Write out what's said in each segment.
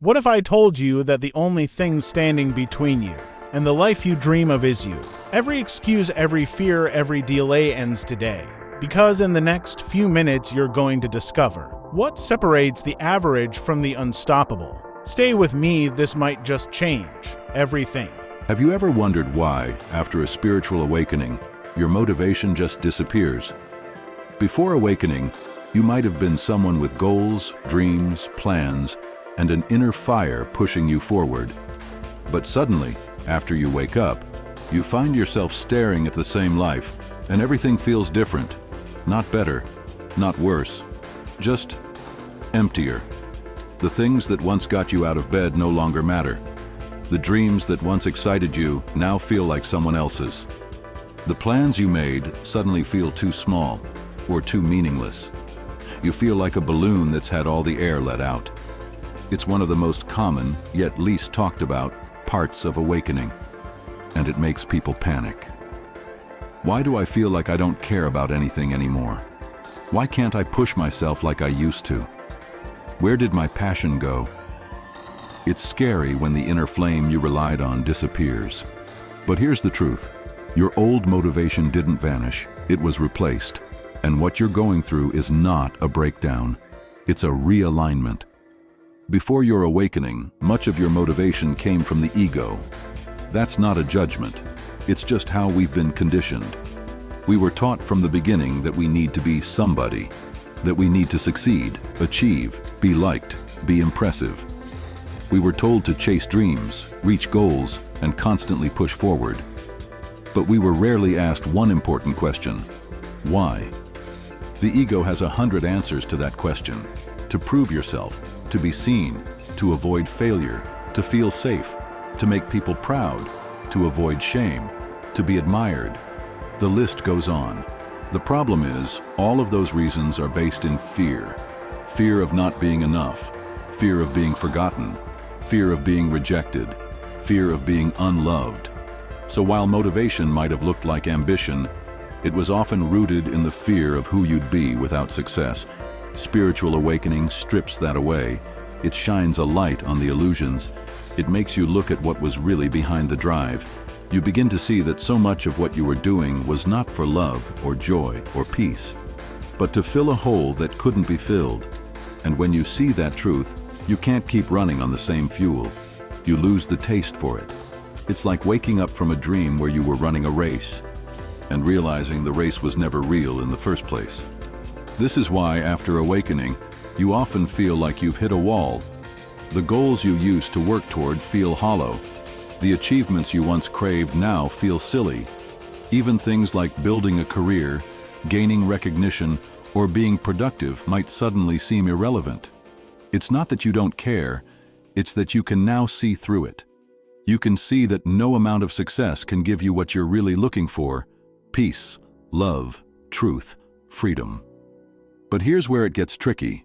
What if I told you that the only thing standing between you and the life you dream of is you? Every excuse, every fear, every delay ends today. Because in the next few minutes, you're going to discover what separates the average from the unstoppable. Stay with me, this might just change everything. Have you ever wondered why, after a spiritual awakening, your motivation just disappears? Before awakening, you might have been someone with goals, dreams, plans, and an inner fire pushing you forward. But suddenly, after you wake up, you find yourself staring at the same life, and everything feels different. Not better, not worse, just emptier. The things that once got you out of bed no longer matter. The dreams that once excited you now feel like someone else's. The plans you made suddenly feel too small or too meaningless. You feel like a balloon that's had all the air let out. It's one of the most common, yet least talked about, parts of awakening, and it makes people panic. Why do I feel like I don't care about anything anymore? Why can't I push myself like I used to? Where did my passion go? It's scary when the inner flame you relied on disappears. But here's the truth. Your old motivation didn't vanish, it was replaced. And what you're going through is not a breakdown, it's a realignment. Before your awakening, much of your motivation came from the ego. That's not a judgment, it's just how we've been conditioned. We were taught from the beginning that we need to be somebody, that we need to succeed, achieve, be liked, be impressive. We were told to chase dreams, reach goals, and constantly push forward. But we were rarely asked one important question: why? The ego has 100 answers to that question. To prove yourself, to be seen, to avoid failure, to feel safe, to make people proud, to avoid shame, to be admired. The list goes on. The problem is, all of those reasons are based in fear. Fear of not being enough, fear of being forgotten, fear of being rejected, fear of being unloved. So while motivation might have looked like ambition, it was often rooted in the fear of who you'd be without success. Spiritual awakening strips that away. It shines a light on the illusions. It makes you look at what was really behind the drive. You begin to see that so much of what you were doing was not for love or joy or peace, but to fill a hole that couldn't be filled. And when you see that truth, you can't keep running on the same fuel. You lose the taste for it. It's like waking up from a dream where you were running a race and realizing the race was never real in the first place. This is why, after awakening, you often feel like you've hit a wall. The goals you used to work toward feel hollow. The achievements you once craved now feel silly. Even things like building a career, gaining recognition, or being productive might suddenly seem irrelevant. It's not that you don't care, it's that you can now see through it. You can see that no amount of success can give you what you're really looking for: peace, love, truth, freedom. But here's where it gets tricky.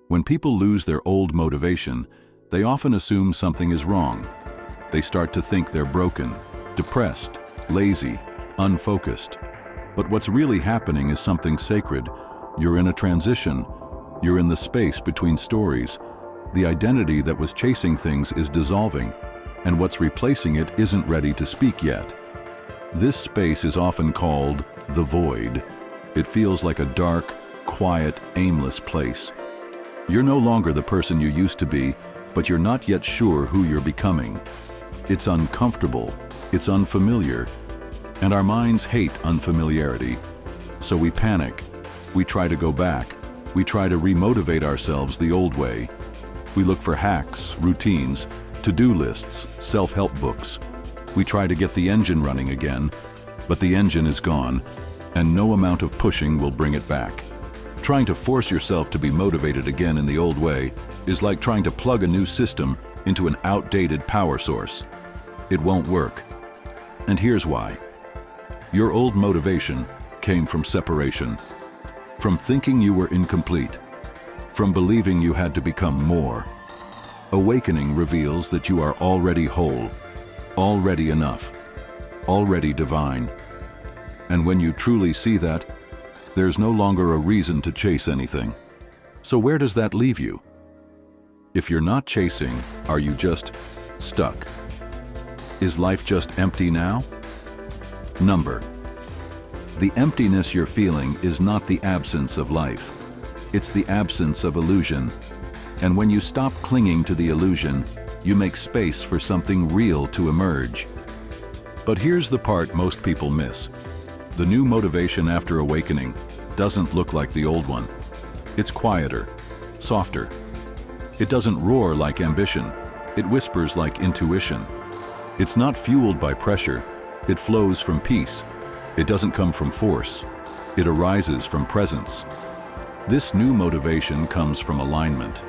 When people lose their old motivation, they often assume something is wrong. They start to think they're broken, depressed, lazy, unfocused. But what's really happening is something sacred. You're in a transition. You're in the space between stories. The identity that was chasing things is dissolving, and what's replacing it isn't ready to speak yet. This space is often called the void. It feels like a dark, quiet, aimless place. You're no longer the person you used to be, but you're not yet sure who you're becoming. It's uncomfortable, it's unfamiliar, and our minds hate unfamiliarity. So we panic. We try to go back. We try to remotivate ourselves the old way. We look for hacks, routines, to-do lists, self-help books. We try to get the engine running again, but the engine is gone, and no amount of pushing will bring it back. Trying to force yourself to be motivated again in the old way is like trying to plug a new system into an outdated power source. It won't work. And here's why. Your old motivation came from separation, from thinking you were incomplete, from believing you had to become more. Awakening reveals that you are already whole, already enough, already divine. And when you truly see that, there's no longer a reason to chase anything. So where does that leave you? If you're not chasing, are you just stuck? Is life just empty now? Number. The emptiness you're feeling is not the absence of life. It's the absence of illusion. And when you stop clinging to the illusion, you make space for something real to emerge. But here's the part most people miss. The new motivation after awakening doesn't look like the old one. It's quieter, softer. It doesn't roar like ambition. It whispers like intuition. It's not fueled by pressure. It flows from peace. It doesn't come from force. It arises from presence. This new motivation comes from alignment.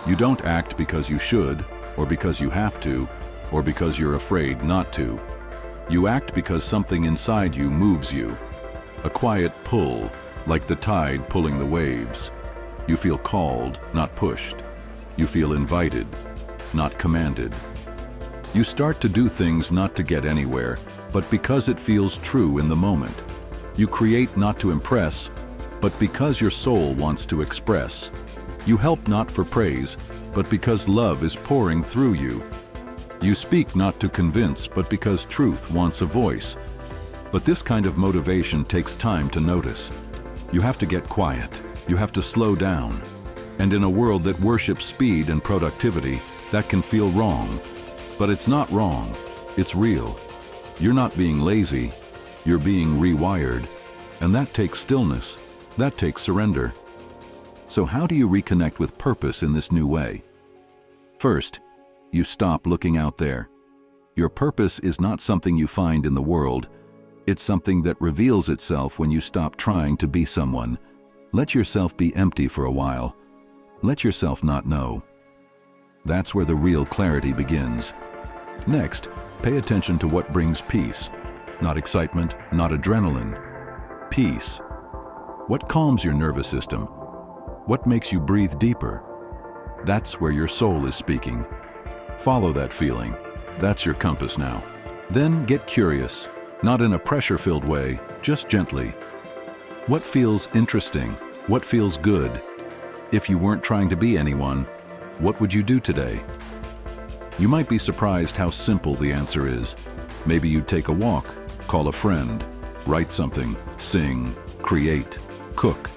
You don't act because you should, or because you have to, or because you're afraid not to. You act because something inside you moves you. A quiet pull, like the tide pulling the waves. You feel called, not pushed. You feel invited, not commanded. You start to do things not to get anywhere, but because it feels true in the moment. You create not to impress, but because your soul wants to express. You help not for praise, but because love is pouring through you. You speak not to convince, but because truth wants a voice. But this kind of motivation takes time to notice. You have to get quiet. You have to slow down. And in a world that worships speed and productivity, that can feel wrong. But it's not wrong. It's real. You're not being lazy. You're being rewired. And that takes stillness. That takes surrender. So how do you reconnect with purpose in this new way? First, you stop looking out there. Your purpose is not something you find in the world. It's something that reveals itself when you stop trying to be someone. Let yourself be empty for a while. Let yourself not know. That's where the real clarity begins. Next, pay attention to what brings peace. Not excitement, not adrenaline. Peace. What calms your nervous system? What makes you breathe deeper? That's where your soul is speaking. Follow that feeling. That's your compass now. Then get curious, not in a pressure-filled way, just gently. What feels interesting? What feels good? If you weren't trying to be anyone, what would you do today? You might be surprised how simple the answer is. Maybe you'd take a walk, call a friend, write something, sing, create, cook.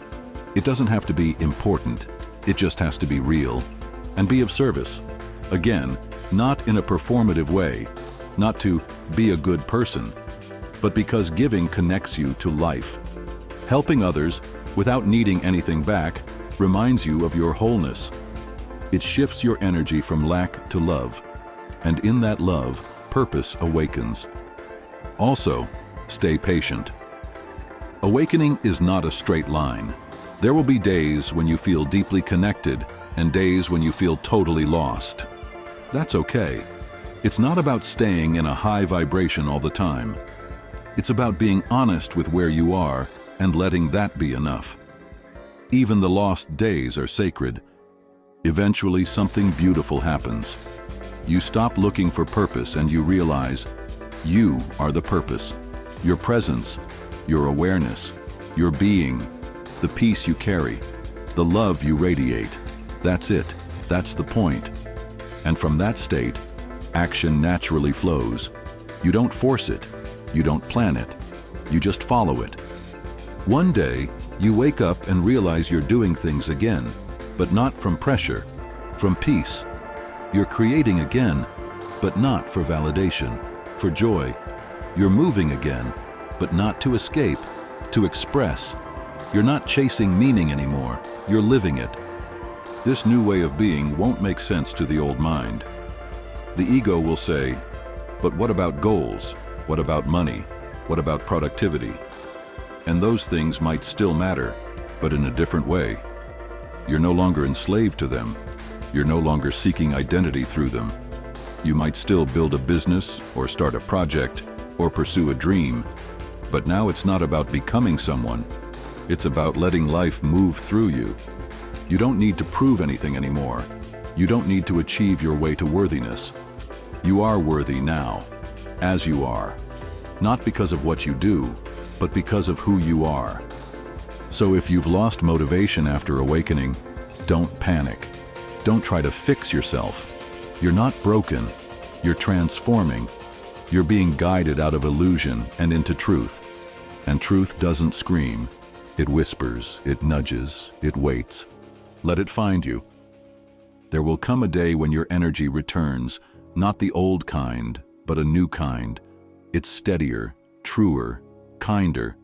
It doesn't have to be important. It just has to be real and be of service. Again, not in a performative way, not to be a good person, but because giving connects you to life. Helping others without needing anything back reminds you of your wholeness. It shifts your energy from lack to love, and in that love, purpose awakens. Also, stay patient. Awakening is not a straight line. There will be days when you feel deeply connected and days when you feel totally lost. That's okay. It's not about staying in a high vibration all the time. It's about being honest with where you are and letting that be enough. Even the lost days are sacred. Eventually, something beautiful happens. You stop looking for purpose and you realize you are the purpose. Your presence, your awareness, your being, the peace you carry, the love you radiate. That's it. That's the point. And from that state, action naturally flows. You don't force it. You don't plan it. You just follow it. One day, you wake up and realize you're doing things again, but not from pressure, from peace. You're creating again, but not for validation, for joy. You're moving again, but not to escape, to express. You're not chasing meaning anymore. You're living it. This new way of being won't make sense to the old mind. The ego will say, but what about goals? What about money? What about productivity? And those things might still matter, but in a different way. You're no longer enslaved to them. You're no longer seeking identity through them. You might still build a business or start a project or pursue a dream, but now it's not about becoming someone. It's about letting life move through you. You don't need to prove anything anymore. You don't need to achieve your way to worthiness. You are worthy now, as you are, not because of what you do, but because of who you are. So if you've lost motivation after awakening, don't panic. Don't try to fix yourself. You're not broken. You're transforming. You're being guided out of illusion and into truth. And truth doesn't scream. It whispers, it nudges, it waits. Let it find you. There will come a day when your energy returns, not the old kind, but a new kind. It's steadier, truer, kinder,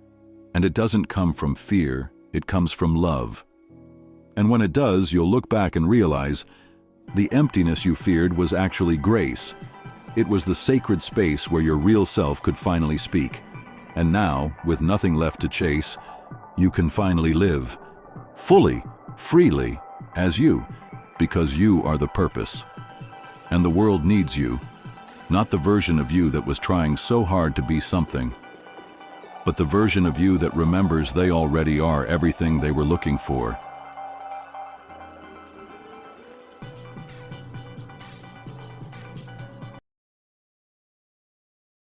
and it doesn't come from fear, it comes from love. And when it does, you'll look back and realize the emptiness you feared was actually grace. It was the sacred space where your real self could finally speak. And now, with nothing left to chase, you can finally live, fully, freely, as you, because you are the purpose. And the world needs you, not the version of you that was trying so hard to be something, but the version of you that remembers they already are everything they were looking for.